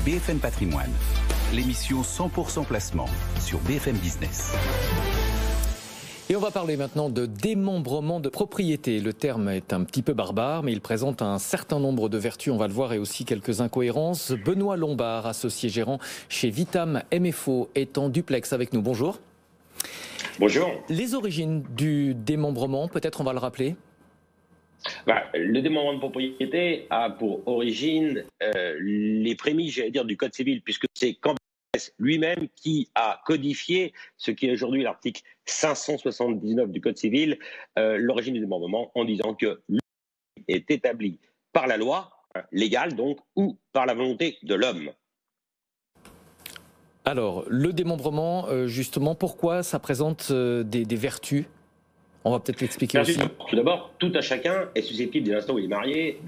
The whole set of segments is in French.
BFM Patrimoine, l'émission 100% placement sur BFM Business. Et on va parler maintenant de démembrement de propriété. Le terme est un petit peu barbare, mais il présente un certain nombre de vertus, on va le voir, et aussi quelques incohérences. Benoît Lombard, associé gérant chez Vitam MFO, est en duplex avec nous. Bonjour. Bonjour. Les origines du démembrement, peut-être on va le rappeler. Le démembrement de propriété a pour origine les prémices, j'allais dire, du Code civil, puisque c'est Cambès lui-même qui a codifié ce qui est aujourd'hui l'article 579 du Code civil, l'origine du démembrement, en disant que lui est établi par la loi, légale donc, ou par la volonté de l'homme. Alors, le démembrement, justement, pourquoi ça présente des vertus ? On va peut-être l'expliquer aussi. Tout d'abord, tout à chacun est susceptible, dès l'instant où il est marié,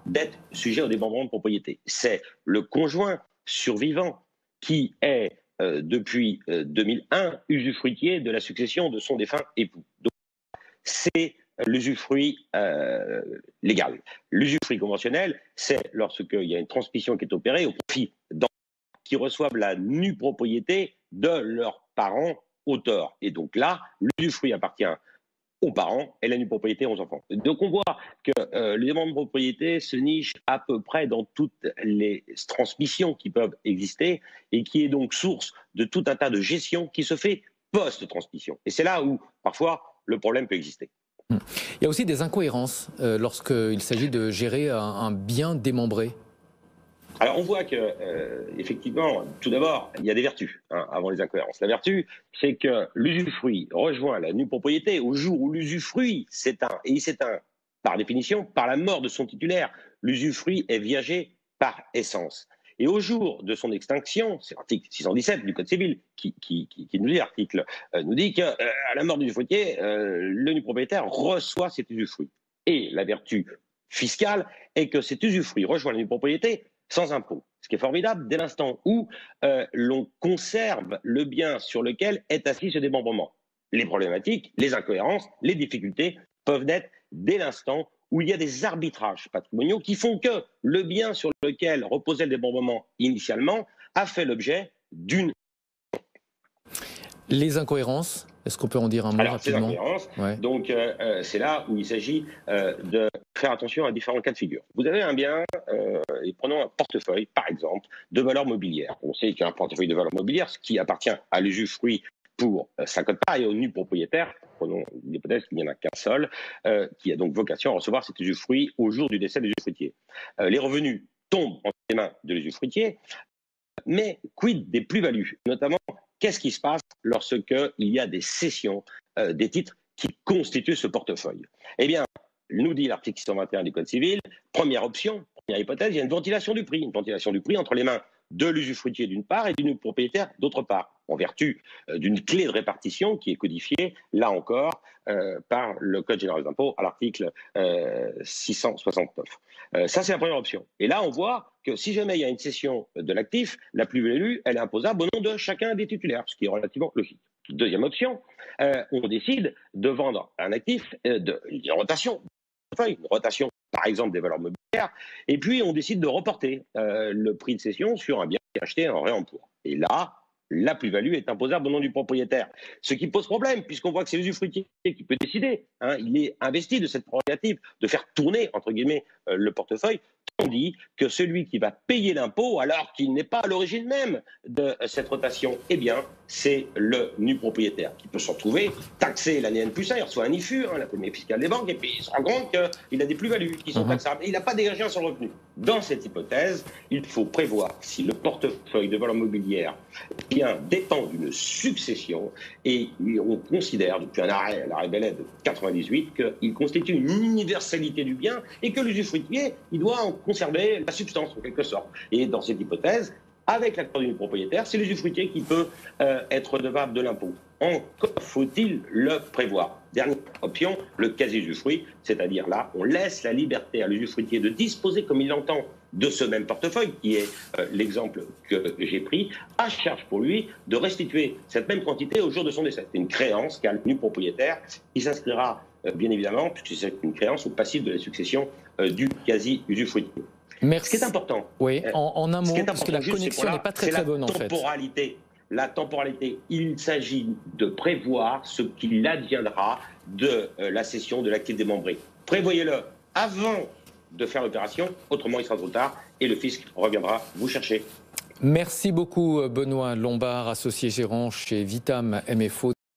d'être sujet au démembrement de propriété. C'est le conjoint survivant qui est, depuis 2001, usufruitier de la succession de son défunt époux. Donc, c'est l'usufruit légal. L'usufruit conventionnel, c'est lorsqu'il y a une transmission qui est opérée au profit d'enfants qui reçoivent la nue propriété de leurs parents auteurs. Et donc là, l'usufruit appartient aux parents et la nue propriété aux enfants. Donc on voit que le démembrement de propriété se niche à peu près dans toutes les transmissions qui peuvent exister et qui est donc source de tout un tas de gestion qui se fait post-transmission. Et c'est là où parfois le problème peut exister. Il y a aussi des incohérences lorsqu'il s'agit de gérer un bien démembré. Alors on voit que, effectivement, tout d'abord, il y a des vertus avant les incohérences. La vertu, c'est que l'usufruit rejoint la nue propriété au jour où l'usufruit s'éteint. Et il s'éteint, par définition, par la mort de son titulaire. L'usufruit est viagé par essence. Et au jour de son extinction, c'est l'article 617 du Code civil qui nous dit, l'article nous dit qu'à la mort du usufruitier, le nu propriétaire reçoit cet usufruit. Et la vertu fiscale est que cet usufruit rejoint la nue propriété sans impôt. Ce qui est formidable dès l'instant où l'on conserve le bien sur lequel est assis ce démembrement. Les problématiques, les incohérences, les difficultés peuvent naître dès l'instant où il y a des arbitrages patrimoniaux qui font que le bien sur lequel reposait le démembrement initialement a fait l'objet d'une... Les incohérences, est-ce qu'on peut en dire un mot rapidement ? Ouais. Donc c'est là où il s'agit de faire attention à différents cas de figure. Vous avez un bien, et prenons un portefeuille, par exemple, de valeur mobilière. On sait qu'il y a un portefeuille de valeur mobilière, ce qui appartient à l'usufruit pour sa quote-part et au nu propriétaire, prenons l'hypothèse qu'il n'y en a qu'un seul, qui a donc vocation à recevoir cet usufruit au jour du décès de l'usufruitier. Les revenus tombent entre les mains de l'usufruitier, mais quid des plus-values, notamment qu'est-ce qui se passe lorsqu'il y a des cessions des titres qui constituent ce portefeuille? Eh bien, nous dit l'article 621 du Code civil, première option, première hypothèse, il y a une ventilation du prix entre les mains de l'usufruitier d'une part et du propriétaire d'autre part, en vertu d'une clé de répartition qui est codifiée, là encore, par le Code général des impôts à l'article 669. Ça, c'est la première option. Et là, on voit que si jamais il y a une cession de l'actif, la plus-value, elle est imposable au nom de chacun des titulaires, ce qui est relativement logique. Deuxième option, on décide de vendre un actif, une rotation, par exemple des valeurs mobilières, et puis on décide de reporter le prix de cession sur un bien qui est acheté en réemploi. Et là, la plus-value est imposable au nom du propriétaire. Ce qui pose problème, puisqu'on voit que c'est l'usufruitier qui peut décider. Il est investi de cette prérogative de faire tourner, entre guillemets, le portefeuille, tandis que celui qui va payer l'impôt, alors qu'il n'est pas à l'origine même de cette rotation, eh bien, c'est le nu propriétaire qui peut se retrouver taxé l'année N+1, il reçoit un IFU, la première fiscale des banques, et puis il se rend compte qu'il a des plus-values qui sont taxables. Il n'a pas dégagé un seul revenu. Dans cette hypothèse, il faut prévoir si le portefeuille de valeur mobilière vient des temps d'une succession, et on considère depuis un arrêt, l'arrêt Bellet de 98, qu'il constitue une universalité du bien et que l'usufruitier, il doit en conserver la substance en quelque sorte. Et dans cette hypothèse, avec l'accord du propriétaire, c'est l'usufruitier qui peut être redevable de l'impôt. Encore faut-il le prévoir. Dernière option, le quasi-usufruit, c'est-à-dire là, on laisse la liberté à l'usufruitier de disposer comme il l'entend de ce même portefeuille, qui est l'exemple que j'ai pris, à charge pour lui de restituer cette même quantité au jour de son décès. C'est une créance qu'a le nu propriétaire qui s'inscrira bien évidemment, puisque c'est une créance au passif de la succession du quasi-usufruitier. Merci. Ce qui est important. Oui, en un mot, parce que la connexion n'est pas très bonne en fait. La temporalité, il s'agit de prévoir ce qu'il adviendra de la cession de l'actif démembré. Prévoyez-le avant de faire l'opération, autrement il sera trop tard et le fisc reviendra vous chercher. Merci beaucoup Benoît Lombard, associé gérant chez Vitam MFO.